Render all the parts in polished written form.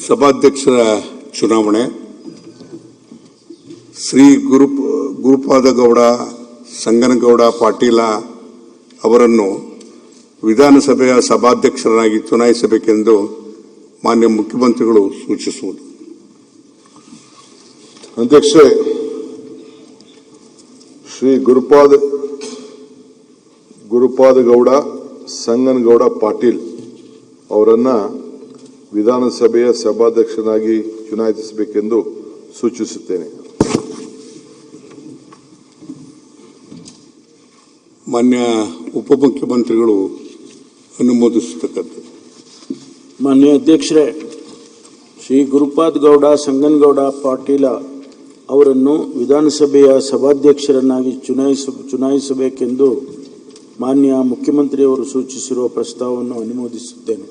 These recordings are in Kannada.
ಸಭಾಧ್ಯಕ್ಷರ ಚುನಾವಣೆ ಶ್ರೀ ಗುರುಪಾದಗೌಡ ಸಂಗನಗೌಡ ಪಾಟೀಲ ಅವರನ್ನು ವಿಧಾನಸಭೆಯ ಸಭಾಧ್ಯಕ್ಷರಾಗಿ ಚುನಾಯಿಸಬೇಕೆಂದು ಮಾನ್ಯ ಮುಖ್ಯಮಂತ್ರಿಗಳು ಸೂಚಿಸುವುದು. ಅಧ್ಯಕ್ಷೆ, ಶ್ರೀ ಗುರುಪಾದಗೌಡ ಸಂಗನಗೌಡ ಪಾಟೀಲ್ ಅವರನ್ನ ವಿಧಾನಸಭೆಯ ಸಭಾಧ್ಯಕ್ಷರಾಗಿ ಚುನಾಯಿಸಬೇಕೆಂದು ಸೂಚಿಸುತ್ತೇನೆ. ಮಾನ್ಯ ಉಪಮುಖ್ಯಮಂತ್ರಿಗಳು ಅನುಮೋದಿಸತಕ್ಕದ್ದು. ಮಾನ್ಯ ಅಧ್ಯಕ್ಷರೇ, ಶ್ರೀ ಗುರುಪಾದಗೌಡ ಸಂಗನಗೌಡ ಪಾಟೀಲ ಅವರನ್ನು ವಿಧಾನಸಭೆಯ ಸಭಾಧ್ಯಕ್ಷರನ್ನಾಗಿ ಚುನಾಯಿಸಬೇಕೆಂದು ಮಾನ್ಯ ಮುಖ್ಯಮಂತ್ರಿಯವರು ಸೂಚಿಸಿರುವ ಪ್ರಸ್ತಾವವನ್ನು ಅನುಮೋದಿಸುತ್ತೇನೆ.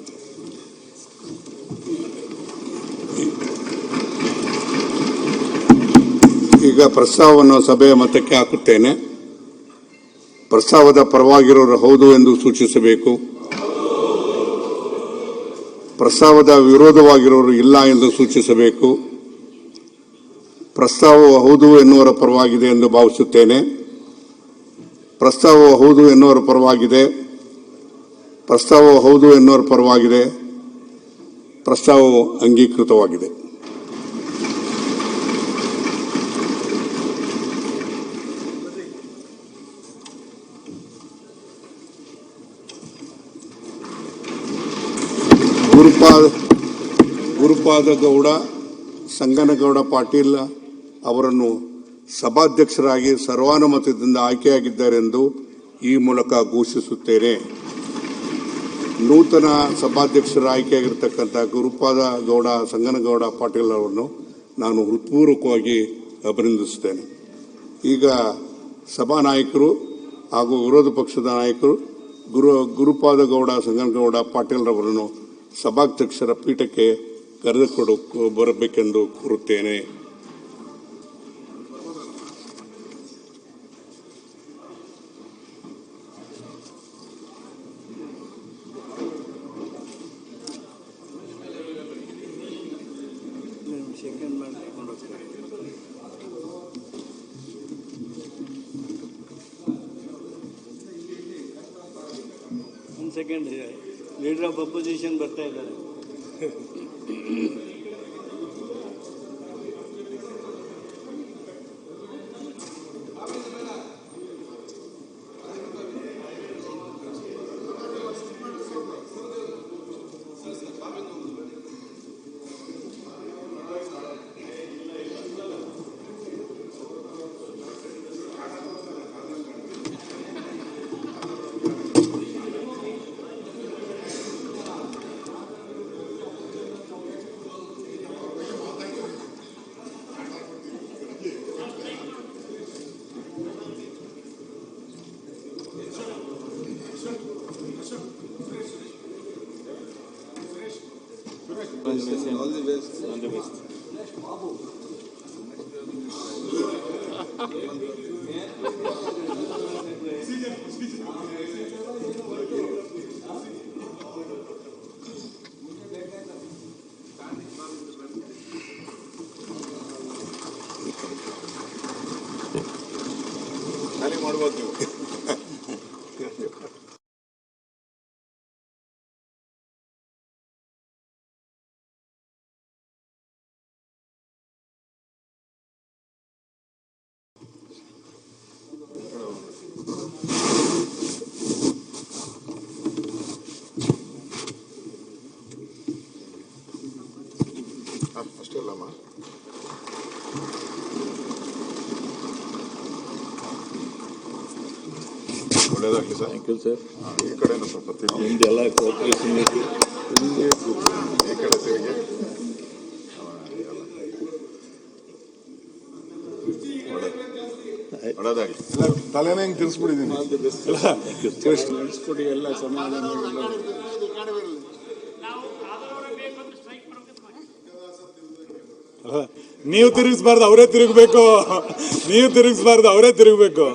ಈಗ ಪ್ರಸ್ತಾವವನ್ನು ಸಭೆಯ ಮತಕ್ಕೆ ಹಾಕುತ್ತೇನೆ. ಪ್ರಸ್ತಾವದ ಪರವಾಗಿರೋರು ಹೌದು ಎಂದು ಸೂಚಿಸಬೇಕು. ಪ್ರಸ್ತಾವದ ವಿರೋಧವಾಗಿರೋರು ಇಲ್ಲ ಎಂದು ಸೂಚಿಸಬೇಕು. ಪ್ರಸ್ತಾವವು ಹೌದು ಎನ್ನುವರ ಪರವಾಗಿದೆ ಎಂದು ಭಾವಿಸುತ್ತೇನೆ. ಪ್ರಸ್ತಾವವು ಹೌದು ಎನ್ನುವರ ಪರವಾಗಿದೆ. ಪ್ರಸ್ತಾವವು ಹೌದು ಎನ್ನುವರ ಪರವಾಗಿದೆ. ಪ್ರಸ್ತಾವವು ಅಂಗೀಕೃತವಾಗಿದೆ. ಗುರುಪಾದಗೌಡ ಸಂಗನಗೌಡ ಪಾಟೀಲ್ ಅವರನ್ನು ಸಭಾಧ್ಯಕ್ಷರಾಗಿ ಸರ್ವಾನುಮತದಿಂದ ಆಯ್ಕೆಯಾಗಿದ್ದಾರೆಂದು ಈ ಮೂಲಕ ಘೋಷಿಸುತ್ತೇನೆ. ನೂತನ ಸಭಾಧ್ಯಕ್ಷರ ಆಯ್ಕೆಯಾಗಿರ್ತಕ್ಕಂಥ ಗುರುಪಾದಗೌಡ ಸಂಗನಗೌಡ ಪಾಟೀಲ್ ಅವರನ್ನು ನಾನು ಹೃತ್ಪೂರ್ವಕವಾಗಿ ಅಭಿನಂದಿಸುತ್ತೇನೆ. ಈಗ ಸಭಾನಾಯಕರು ಹಾಗೂ ವಿರೋಧ ಪಕ್ಷದ ನಾಯಕರು ಗುರುಪಾದಗೌಡ ಸಂಗನಗೌಡ ಪಾಟೀಲ್ ಅವರನ್ನು ಸಭಾಧ್ಯಕ್ಷರ ಪೀಠಕ್ಕೆ ಕರೆದುಕೊಂಡು ಬರಬೇಕೆಂದು ಕೋರುತ್ತೇನೆ. ಸೆಕೆಂಡ್ ಲೀಡರ್ ಆಫ್ ಅಪೋಸಿಷನ್ ಬರ್ತಾ ಇದ್ದಾರೆ. All the best. All the best. ಖಾಲಿ ಮಾಡ್ಬೋದು ನೀವು. ಅಷ್ಟೇ ಅಲ್ಲಮ್ಮ, ಒಳ್ಳೆಯದಾಗಲಿ ಸರ್. Thank you sir. ಈ ಕಡೆಯಿಂದ ಸ್ವಲ್ಪ ನಿಮ್ದೆಲ್ಲ ಕೋಆಪರೇಷನ್ ಈ ಕಡೆ ತಿರುಗಿ ಒಳ್ಳೆಯದಾಗಲಿ. ತಲೆನೇ ಹಿಂಗೆ ತಿರ್ಸ್ಬಿಟ್ಟಿದ್ದೀನಿ. ನಡೆಸ್ಕೊಡಿ ಎಲ್ಲ ಸಮಾಧಾನ. ನೀವು ತಿರುಗಿಸಬಾರ್ದು, ಅವರೇ ತಿರುಗಬೇಕು. ನೀವು ತಿರುಗಿಸಬಾರ್ದು, ಅವರೇ ತಿರುಗಬೇಕು.